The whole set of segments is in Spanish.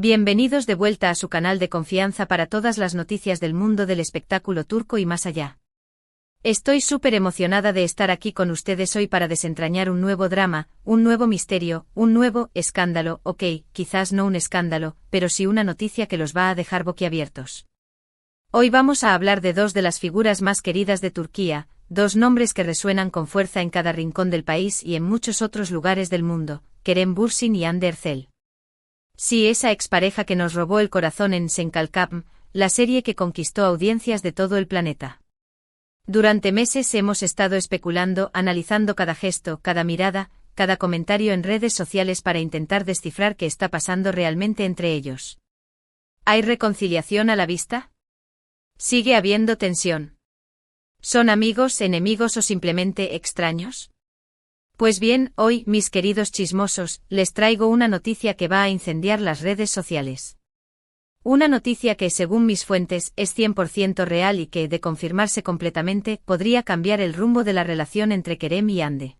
Bienvenidos de vuelta a su canal de confianza para todas las noticias del mundo del espectáculo turco y más allá. Estoy súper emocionada de estar aquí con ustedes hoy para desentrañar un nuevo drama, un nuevo misterio, un nuevo escándalo, ok, quizás no un escándalo, pero sí una noticia que los va a dejar boquiabiertos. Hoy vamos a hablar de dos de las figuras más queridas de Turquía, dos nombres que resuenan con fuerza en cada rincón del país y en muchos otros lugares del mundo, Kerem Bürsin y Hande Erçel. Sí, esa expareja que nos robó el corazón en Senkalkam, la serie que conquistó audiencias de todo el planeta. Durante meses hemos estado especulando, analizando cada gesto, cada mirada, cada comentario en redes sociales para intentar descifrar qué está pasando realmente entre ellos. ¿Hay reconciliación a la vista? ¿Sigue habiendo tensión? ¿Son amigos, enemigos o simplemente extraños? Pues bien, hoy, mis queridos chismosos, les traigo una noticia que va a incendiar las redes sociales. Una noticia que, según mis fuentes, es 100% real y que, de confirmarse completamente, podría cambiar el rumbo de la relación entre Kerem y Hande.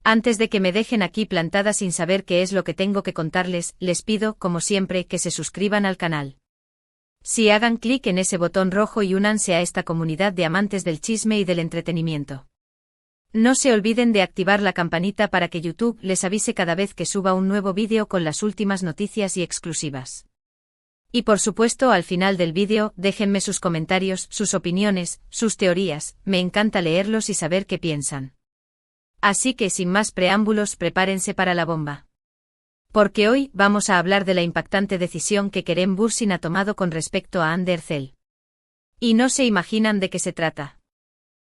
Antes de que me dejen aquí plantada sin saber qué es lo que tengo que contarles, les pido, como siempre, que se suscriban al canal. Sí, hagan clic en ese botón rojo y únanse a esta comunidad de amantes del chisme y del entretenimiento. No se olviden de activar la campanita para que YouTube les avise cada vez que suba un nuevo vídeo con las últimas noticias y exclusivas. Y por supuesto, al final del vídeo, déjenme sus comentarios, sus opiniones, sus teorías, me encanta leerlos y saber qué piensan. Así que sin más preámbulos, prepárense para la bomba. Porque hoy vamos a hablar de la impactante decisión que Kerem Bürsin ha tomado con respecto a Hande Erçel. Y no se imaginan de qué se trata.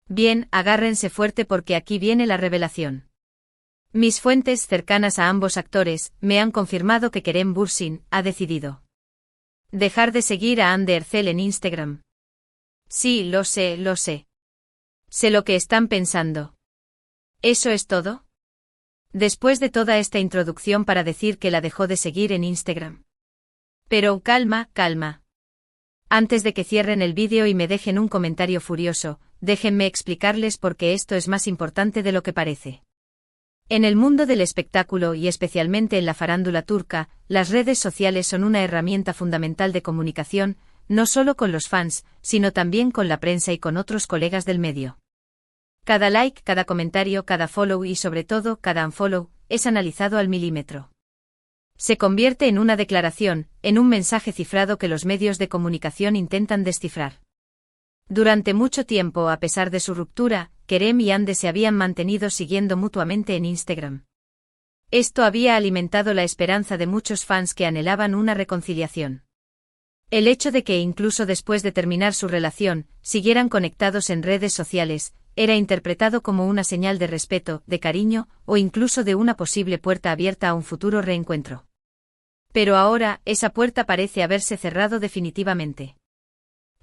Bien, agárrense fuerte porque aquí viene la revelación. Mis fuentes cercanas a ambos actores me han confirmado que Kerem Bürsin ha decidido dejar de seguir a Hande Erçel en Instagram. Sí, lo sé, lo sé. Sé lo que están pensando. ¿Eso es todo? Después de toda esta introducción para decir que la dejó de seguir en Instagram. Pero calma, calma. Antes de que cierren el vídeo y me dejen un comentario furioso, déjenme explicarles por qué esto es más importante de lo que parece. En el mundo del espectáculo y especialmente en la farándula turca, las redes sociales son una herramienta fundamental de comunicación, no solo con los fans, sino también con la prensa y con otros colegas del medio. Cada like, cada comentario, cada follow y sobre todo cada unfollow, es analizado al milímetro. Se convierte en una declaración, en un mensaje cifrado que los medios de comunicación intentan descifrar. Durante mucho tiempo, a pesar de su ruptura, Kerem y Hande se habían mantenido siguiendo mutuamente en Instagram. Esto había alimentado la esperanza de muchos fans que anhelaban una reconciliación. El hecho de que incluso después de terminar su relación, siguieran conectados en redes sociales, era interpretado como una señal de respeto, de cariño, o incluso de una posible puerta abierta a un futuro reencuentro. Pero ahora, esa puerta parece haberse cerrado definitivamente.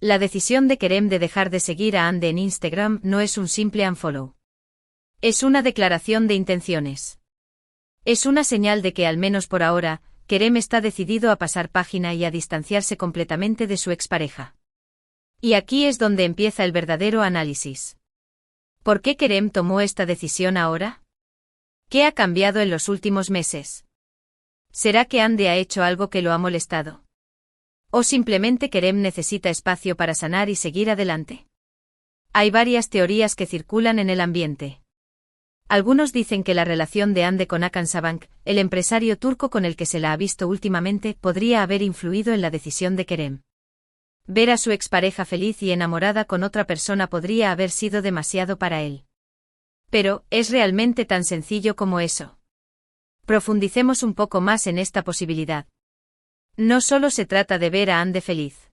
La decisión de Kerem de dejar de seguir a Hande en Instagram no es un simple unfollow. Es una declaración de intenciones. Es una señal de que, al menos por ahora, Kerem está decidido a pasar página y a distanciarse completamente de su expareja. Y aquí es donde empieza el verdadero análisis. ¿Por qué Kerem tomó esta decisión ahora? ¿Qué ha cambiado en los últimos meses? ¿Será que Hande ha hecho algo que lo ha molestado? ¿O simplemente Kerem necesita espacio para sanar y seguir adelante? Hay varias teorías que circulan en el ambiente. Algunos dicen que la relación de Hande con Hakan Sabank, el empresario turco con el que se la ha visto últimamente, podría haber influido en la decisión de Kerem. Ver a su expareja feliz y enamorada con otra persona podría haber sido demasiado para él. Pero, ¿es realmente tan sencillo como eso? Profundicemos un poco más en esta posibilidad. No solo se trata de ver a Hande feliz.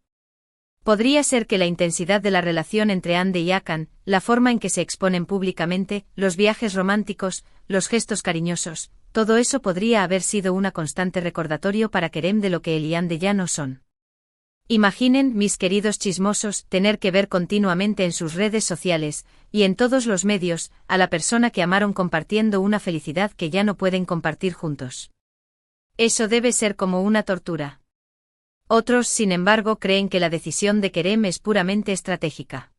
Podría ser que la intensidad de la relación entre Hande y Hakan, la forma en que se exponen públicamente, los viajes románticos, los gestos cariñosos, todo eso podría haber sido una constante recordatorio para Kerem de lo que él y Hande ya no son. Imaginen, mis queridos chismosos, tener que ver continuamente en sus redes sociales, y en todos los medios, a la persona que amaron compartiendo una felicidad que ya no pueden compartir juntos. Eso debe ser como una tortura. Otros, sin embargo, creen que la decisión de Kerem es puramente estratégica.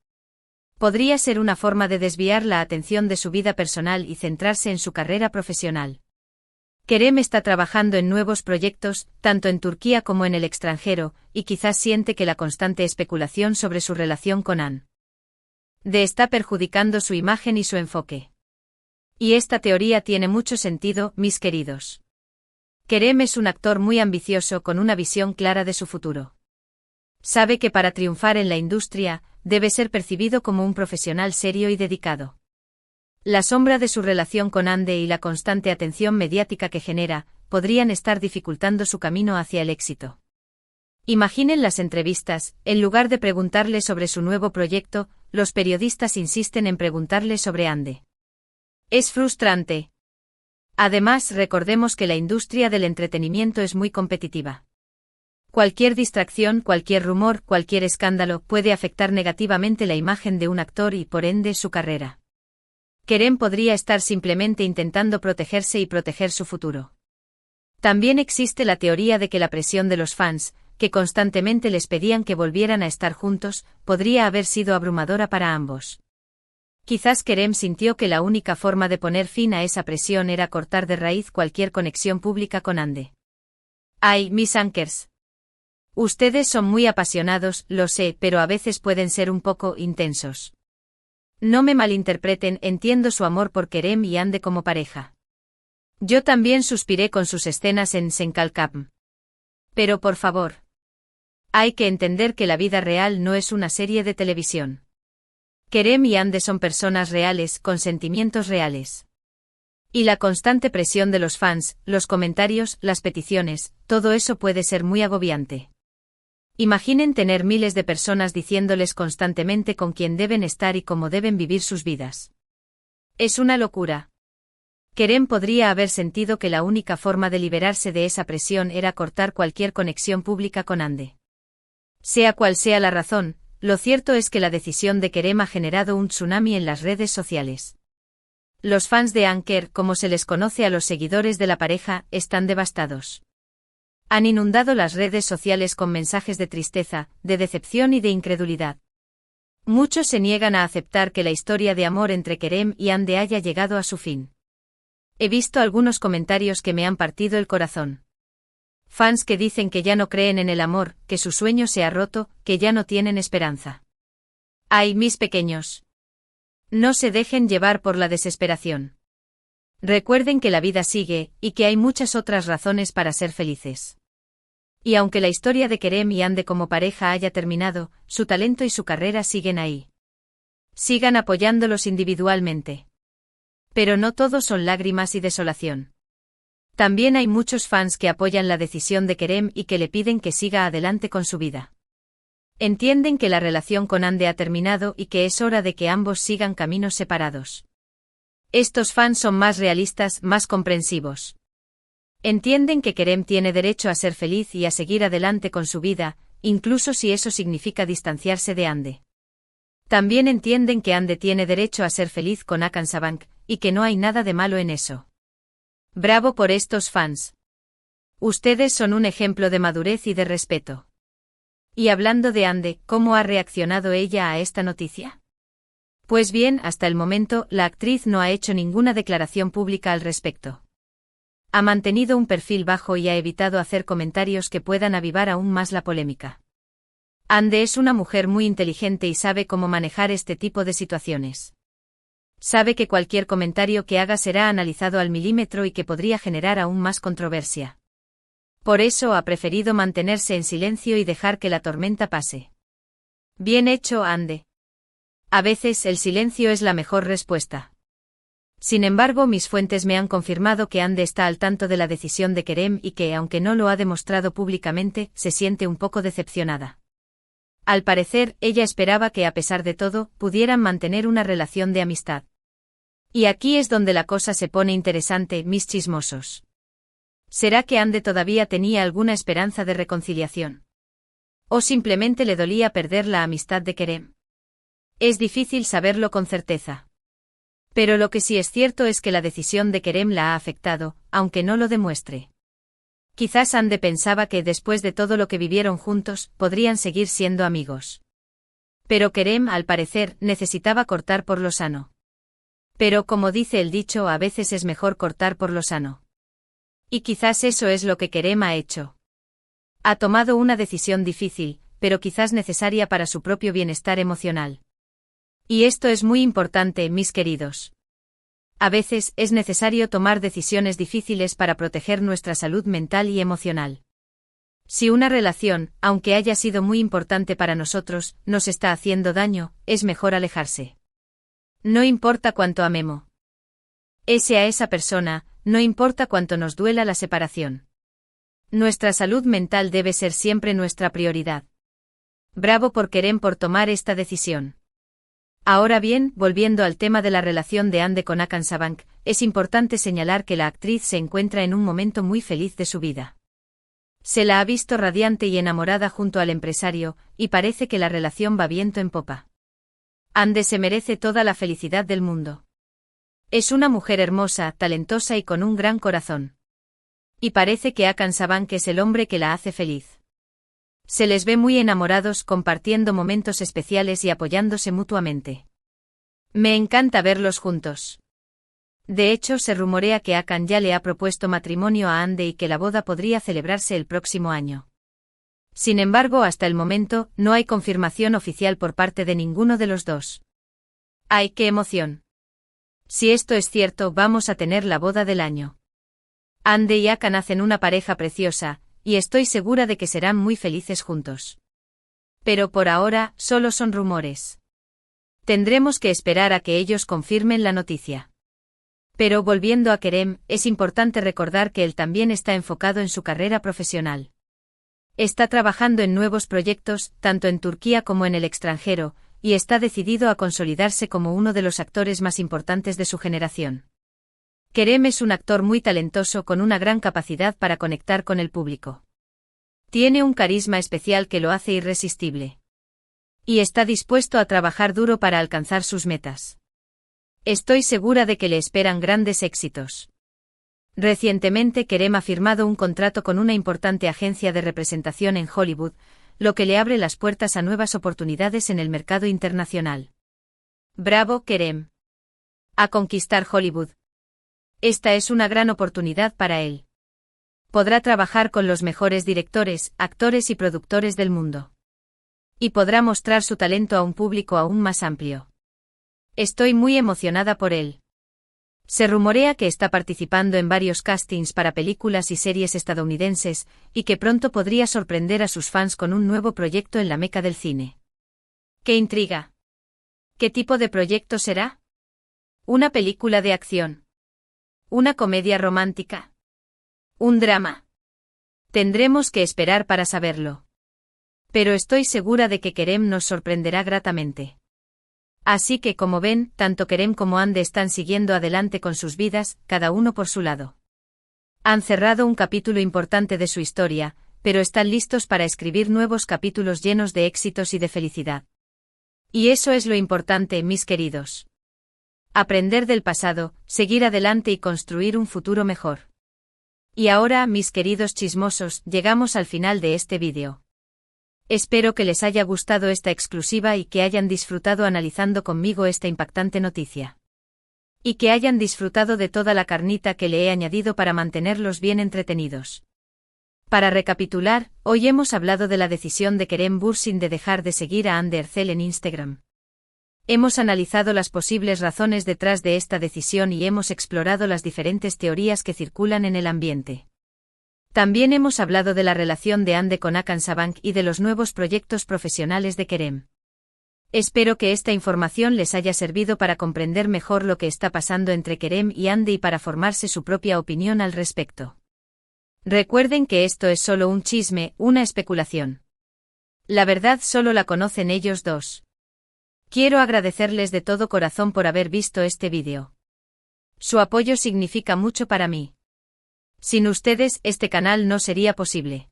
Podría ser una forma de desviar la atención de su vida personal y centrarse en su carrera profesional. Kerem está trabajando en nuevos proyectos, tanto en Turquía como en el extranjero, y quizás siente que la constante especulación sobre su relación con Hande está perjudicando su imagen y su enfoque. Y esta teoría tiene mucho sentido, mis queridos. Kerem es un actor muy ambicioso con una visión clara de su futuro. Sabe que para triunfar en la industria, debe ser percibido como un profesional serio y dedicado. La sombra de su relación con Hande y la constante atención mediática que genera, podrían estar dificultando su camino hacia el éxito. Imaginen las entrevistas, en lugar de preguntarle sobre su nuevo proyecto, los periodistas insisten en preguntarle sobre Hande. Es frustrante. Además, recordemos que la industria del entretenimiento es muy competitiva. Cualquier distracción, cualquier rumor, cualquier escándalo puede afectar negativamente la imagen de un actor y, por ende, su carrera. Kerem podría estar simplemente intentando protegerse y proteger su futuro. También existe la teoría de que la presión de los fans, que constantemente les pedían que volvieran a estar juntos, podría haber sido abrumadora para ambos. Quizás Kerem sintió que la única forma de poner fin a esa presión era cortar de raíz cualquier conexión pública con Hande. Ay, mis anchors. Ustedes son muy apasionados, lo sé, pero a veces pueden ser un poco intensos. No me malinterpreten, entiendo su amor por Kerem y Hande como pareja. Yo también suspiré con sus escenas en Senkalkapm. Pero por favor. Hay que entender que la vida real no es una serie de televisión. Kerem y Hande son personas reales, con sentimientos reales. Y la constante presión de los fans, los comentarios, las peticiones, todo eso puede ser muy agobiante. Imaginen tener miles de personas diciéndoles constantemente con quién deben estar y cómo deben vivir sus vidas. Es una locura. Kerem podría haber sentido que la única forma de liberarse de esa presión era cortar cualquier conexión pública con Hande. Sea cual sea la razón, lo cierto es que la decisión de Kerem ha generado un tsunami en las redes sociales. Los fans de Anker, como se les conoce a los seguidores de la pareja, están devastados. Han inundado las redes sociales con mensajes de tristeza, de decepción y de incredulidad. Muchos se niegan a aceptar que la historia de amor entre Kerem y Hande haya llegado a su fin. He visto algunos comentarios que me han partido el corazón. Fans que dicen que ya no creen en el amor, que su sueño se ha roto, que ya no tienen esperanza. Ay, mis pequeños. No se dejen llevar por la desesperación. Recuerden que la vida sigue, y que hay muchas otras razones para ser felices. Y aunque la historia de Kerem y Hande como pareja haya terminado, su talento y su carrera siguen ahí. Sigan apoyándolos individualmente. Pero no todos son lágrimas y desolación. También hay muchos fans que apoyan la decisión de Kerem y que le piden que siga adelante con su vida. Entienden que la relación con Hande ha terminado y que es hora de que ambos sigan caminos separados. Estos fans son más realistas, más comprensivos. Entienden que Kerem tiene derecho a ser feliz y a seguir adelante con su vida, incluso si eso significa distanciarse de Hande. También entienden que Hande tiene derecho a ser feliz con Hakan Sabank, y que no hay nada de malo en eso. Bravo por estos fans. Ustedes son un ejemplo de madurez y de respeto. Y hablando de Hande, ¿cómo ha reaccionado ella a esta noticia? Pues bien, hasta el momento, la actriz no ha hecho ninguna declaración pública al respecto. Ha mantenido un perfil bajo y ha evitado hacer comentarios que puedan avivar aún más la polémica. Hande es una mujer muy inteligente y sabe cómo manejar este tipo de situaciones. Sabe que cualquier comentario que haga será analizado al milímetro y que podría generar aún más controversia. Por eso ha preferido mantenerse en silencio y dejar que la tormenta pase. Bien hecho, Hande. A veces el silencio es la mejor respuesta. Sin embargo, mis fuentes me han confirmado que Hande está al tanto de la decisión de Kerem y que, aunque no lo ha demostrado públicamente, se siente un poco decepcionada. Al parecer, ella esperaba que a pesar de todo, pudieran mantener una relación de amistad. Y aquí es donde la cosa se pone interesante, mis chismosos. ¿Será que Hande todavía tenía alguna esperanza de reconciliación? ¿O simplemente le dolía perder la amistad de Kerem? Es difícil saberlo con certeza. Pero lo que sí es cierto es que la decisión de Kerem la ha afectado, aunque no lo demuestre. Quizás Hande pensaba que después de todo lo que vivieron juntos, podrían seguir siendo amigos. Pero Kerem, al parecer, necesitaba cortar por lo sano. Pero como dice el dicho, a veces es mejor cortar por lo sano. Y quizás eso es lo que Kerem ha hecho. Ha tomado una decisión difícil, pero quizás necesaria para su propio bienestar emocional. Y esto es muy importante, mis queridos. A veces es necesario tomar decisiones difíciles para proteger nuestra salud mental y emocional. Si una relación, aunque haya sido muy importante para nosotros, nos está haciendo daño, es mejor alejarse. No importa cuánto amemos a esa persona, no importa cuánto nos duela la separación. Nuestra salud mental debe ser siempre nuestra prioridad. Bravo por Kerem por tomar esta decisión. Ahora bien, volviendo al tema de la relación de Hande con Hakan Sabank, es importante señalar que la actriz se encuentra en un momento muy feliz de su vida. Se la ha visto radiante y enamorada junto al empresario, y parece que la relación va viento en popa. Hande se merece toda la felicidad del mundo. Es una mujer hermosa, talentosa y con un gran corazón. Y parece que Hakan Sabank es el hombre que la hace feliz. Se les ve muy enamorados, compartiendo momentos especiales y apoyándose mutuamente. Me encanta verlos juntos. De hecho, se rumorea que Hakan ya le ha propuesto matrimonio a Hande y que la boda podría celebrarse el próximo año. Sin embargo, hasta el momento, no hay confirmación oficial por parte de ninguno de los dos. ¡Ay, qué emoción! Si esto es cierto, vamos a tener la boda del año. Hande y Hakan hacen una pareja preciosa, y estoy segura de que serán muy felices juntos. Pero por ahora, solo son rumores. Tendremos que esperar a que ellos confirmen la noticia. Pero volviendo a Kerem, es importante recordar que él también está enfocado en su carrera profesional. Está trabajando en nuevos proyectos, tanto en Turquía como en el extranjero, y está decidido a consolidarse como uno de los actores más importantes de su generación. Kerem es un actor muy talentoso con una gran capacidad para conectar con el público. Tiene un carisma especial que lo hace irresistible. Y está dispuesto a trabajar duro para alcanzar sus metas. Estoy segura de que le esperan grandes éxitos. Recientemente Kerem ha firmado un contrato con una importante agencia de representación en Hollywood, lo que le abre las puertas a nuevas oportunidades en el mercado internacional. ¡Bravo, Kerem! A conquistar Hollywood. Esta es una gran oportunidad para él. Podrá trabajar con los mejores directores, actores y productores del mundo. Y podrá mostrar su talento a un público aún más amplio. Estoy muy emocionada por él. Se rumorea que está participando en varios castings para películas y series estadounidenses, y que pronto podría sorprender a sus fans con un nuevo proyecto en la meca del cine. ¡Qué intriga! ¿Qué tipo de proyecto será? ¿Una película de acción? ¿Una comedia romántica? ¿Un drama? Tendremos que esperar para saberlo. Pero estoy segura de que Kerem nos sorprenderá gratamente. Así que, como ven, tanto Kerem como Hande están siguiendo adelante con sus vidas, cada uno por su lado. Han cerrado un capítulo importante de su historia, pero están listos para escribir nuevos capítulos llenos de éxitos y de felicidad. Y eso es lo importante, mis queridos. Aprender del pasado, seguir adelante y construir un futuro mejor. Y ahora, mis queridos chismosos, llegamos al final de este vídeo. Espero que les haya gustado esta exclusiva y que hayan disfrutado analizando conmigo esta impactante noticia. Y que hayan disfrutado de toda la carnita que le he añadido para mantenerlos bien entretenidos. Para recapitular, hoy hemos hablado de la decisión de Kerem Bürsin de dejar de seguir a Hande Erçel en Instagram. Hemos analizado las posibles razones detrás de esta decisión y hemos explorado las diferentes teorías que circulan en el ambiente. También hemos hablado de la relación de Hande con Hakan Sabank y de los nuevos proyectos profesionales de Kerem. Espero que esta información les haya servido para comprender mejor lo que está pasando entre Kerem y Hande y para formarse su propia opinión al respecto. Recuerden que esto es solo un chisme, una especulación. La verdad solo la conocen ellos dos. Quiero agradecerles de todo corazón por haber visto este vídeo. Su apoyo significa mucho para mí. Sin ustedes, este canal no sería posible.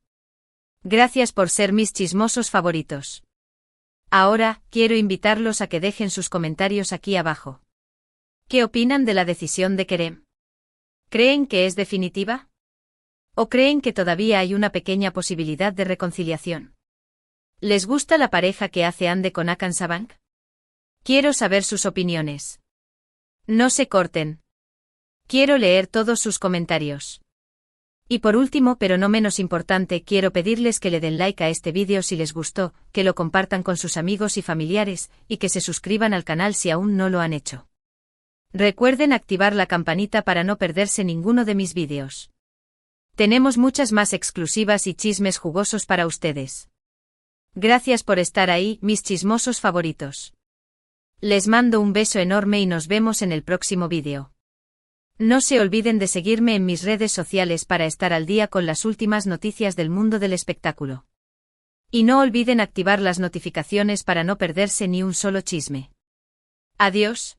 Gracias por ser mis chismosos favoritos. Ahora, quiero invitarlos a que dejen sus comentarios aquí abajo. ¿Qué opinan de la decisión de Kerem? ¿Creen que es definitiva? ¿O creen que todavía hay una pequeña posibilidad de reconciliación? ¿Les gusta la pareja que hace Hande con Hakan Sabank? Quiero saber sus opiniones. No se corten. Quiero leer todos sus comentarios. Y por último, pero no menos importante, quiero pedirles que le den like a este vídeo si les gustó, que lo compartan con sus amigos y familiares, y que se suscriban al canal si aún no lo han hecho. Recuerden activar la campanita para no perderse ninguno de mis vídeos. Tenemos muchas más exclusivas y chismes jugosos para ustedes. Gracias por estar ahí, mis chismosos favoritos. Les mando un beso enorme y nos vemos en el próximo vídeo. No se olviden de seguirme en mis redes sociales para estar al día con las últimas noticias del mundo del espectáculo. Y no olviden activar las notificaciones para no perderse ni un solo chisme. Adiós.